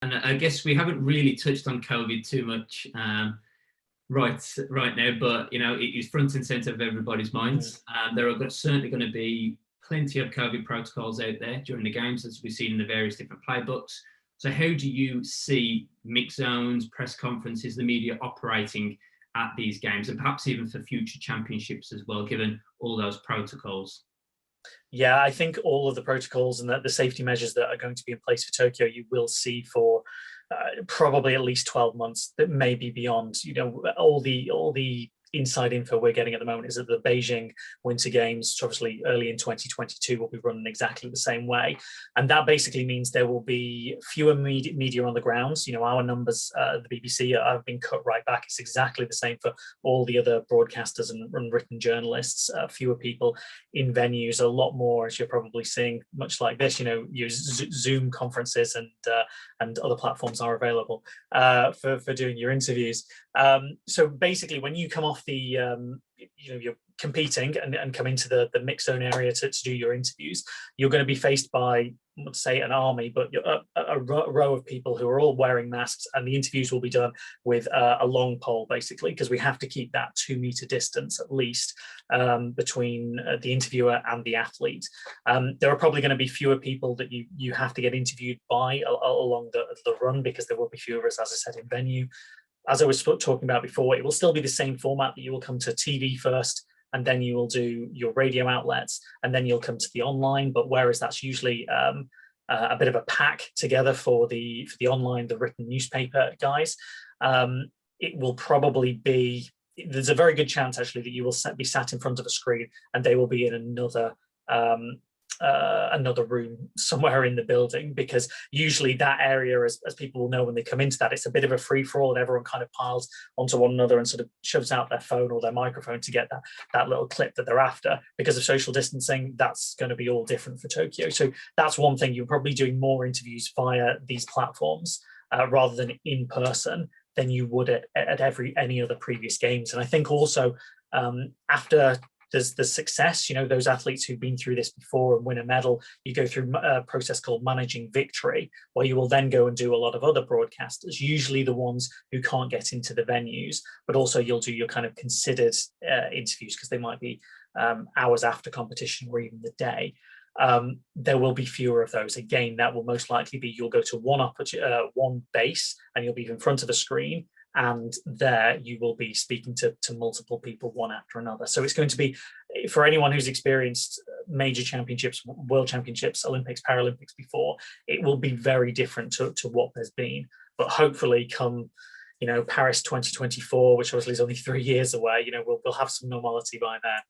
And I guess we haven't really touched on COVID too much right now, but it is front and center of everybody's minds. There are certainly going to be plenty of COVID protocols out there during the games, as we've seen in the various different playbooks. So how do you see mixed zones, press conferences, the media operating at these games, and perhaps even for future championships as well, given all those protocols? Yeah, I think all of the protocols and the safety measures that are going to be in place for Tokyo, you will see for probably at least 12 months, that may be beyond. All the inside info we're getting at the moment is that the Beijing Winter Games, obviously early in 2022, will be running exactly the same way. And that basically means there will be fewer media on the grounds. Our numbers at the BBC have been cut right back. It's exactly the same for all the other broadcasters and written journalists. Fewer people in venues, a lot more, as you're probably seeing, much like this, Zoom conferences and other platforms are available for doing your interviews. So basically, when you come off you're competing and come into the mix zone area to do your interviews, you're going to be faced by, let's say, an army, but a row of people who are all wearing masks, and the interviews will be done with a long pole, basically, because we have to keep that 2-meter distance at least between the interviewer and the athlete. There are probably going to be fewer people that you have to get interviewed by along the run, because there will be fewer, as I said, in venue. As I was talking about before, it will still be the same format, that you will come to TV first, and then you will do your radio outlets, and then you'll come to the online. But whereas that's usually a bit of a pack together for the online, the written newspaper guys, it will probably be, there's a very good chance actually that you will be sat in front of a screen, and they will be in another room somewhere in the building, because usually that area, as people will know when they come into that, it's a bit of a free-for-all, and everyone kind of piles onto one another and sort of shoves out their phone or their microphone to get that little clip that they're after. Because of social distancing, that's going to be all different for Tokyo. So that's one thing. You're probably doing more interviews via these platforms rather than in person than you would at any other previous games. And I think also after there's the success, those athletes who've been through this before and win a medal, you go through a process called managing victory, where you will then go and do a lot of other broadcasters, usually the ones who can't get into the venues, but also you'll do your kind of considered interviews, because they might be hours after competition or even the day. There will be fewer of those. Again, that will most likely be, you'll go to one base, and you'll be in front of a screen, and there you will be speaking to multiple people, one after another. So it's going to be, for anyone who's experienced major championships, world championships, Olympics, Paralympics before, it will be very different to what there's been. But hopefully come, Paris 2024, which obviously is only 3 years away, we'll have some normality by then.